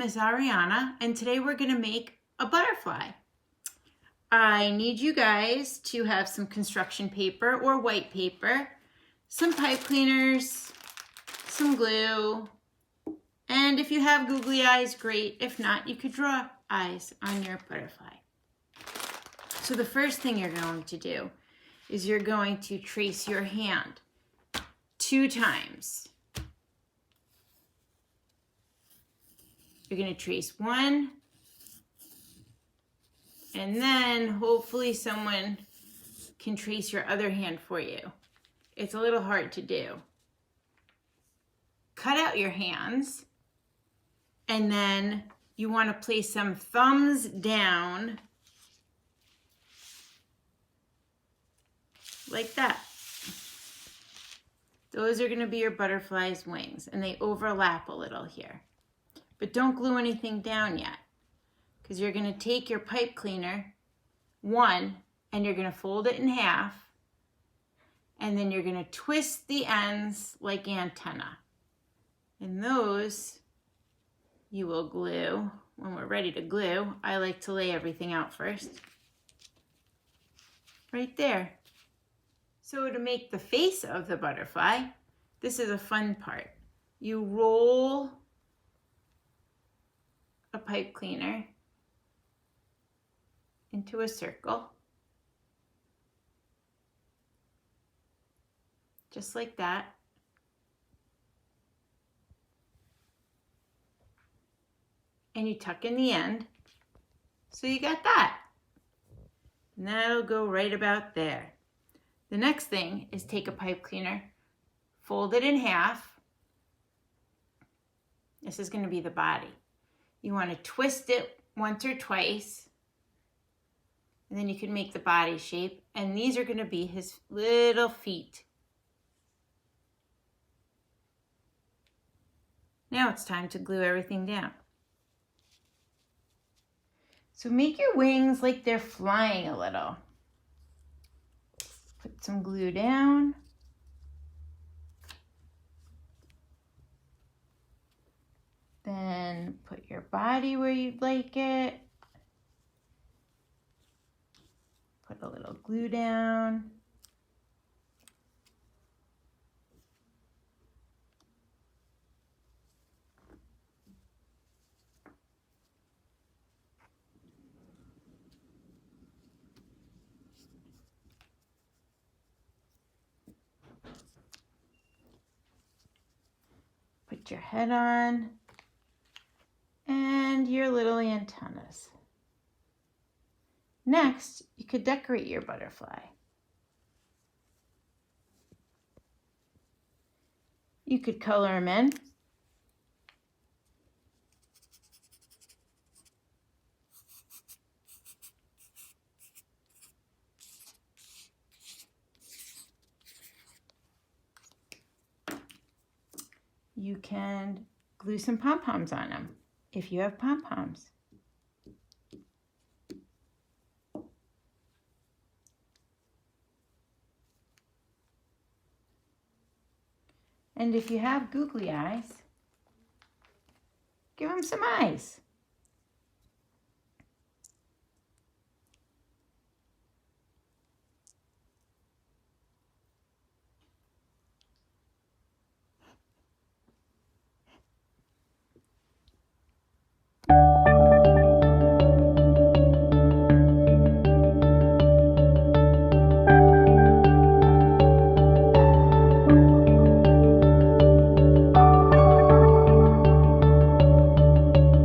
is Ariana, and today we're going to make a butterfly. I need you guys to have some construction paper or white paper, some pipe cleaners, some glue, and if you have googly eyes, great. If not, you could draw eyes on your butterfly. So the first thing you're going to do is you're going to trace your hand 2 times. You're going to trace 1, and then hopefully someone can trace your other hand for you. It's a little hard to do. Cut out your hands, and then you want to place some thumbs down like that. Those are going to be your butterfly's wings, and they overlap a little here. But don't glue anything down yet, because you're going to take your pipe cleaner, 1, and you're going to fold it in half, and then you're going to twist the ends like antenna. And those you will glue when we're ready to glue. I like to lay everything out first. Right there. So to make the face of the butterfly, this is a fun part. You roll a pipe cleaner into a circle, just like that. And you tuck in the end, so you got that. And that'll go right about there. The next thing is take a pipe cleaner, fold it in half. This is going to be the body. You want to twist it once or twice, and then you can make the body shape. And these are going to be his little feet. Now it's time to glue everything down. So make your wings like they're flying a little. Put some glue down. Then put your body where you'd like it. Put a little glue down. Put your head on. And your little antennas. Next, you could decorate your butterfly. You could color them in. You can glue some pom-poms on them if you have pom-poms. And if you have googly eyes, give them some eyes.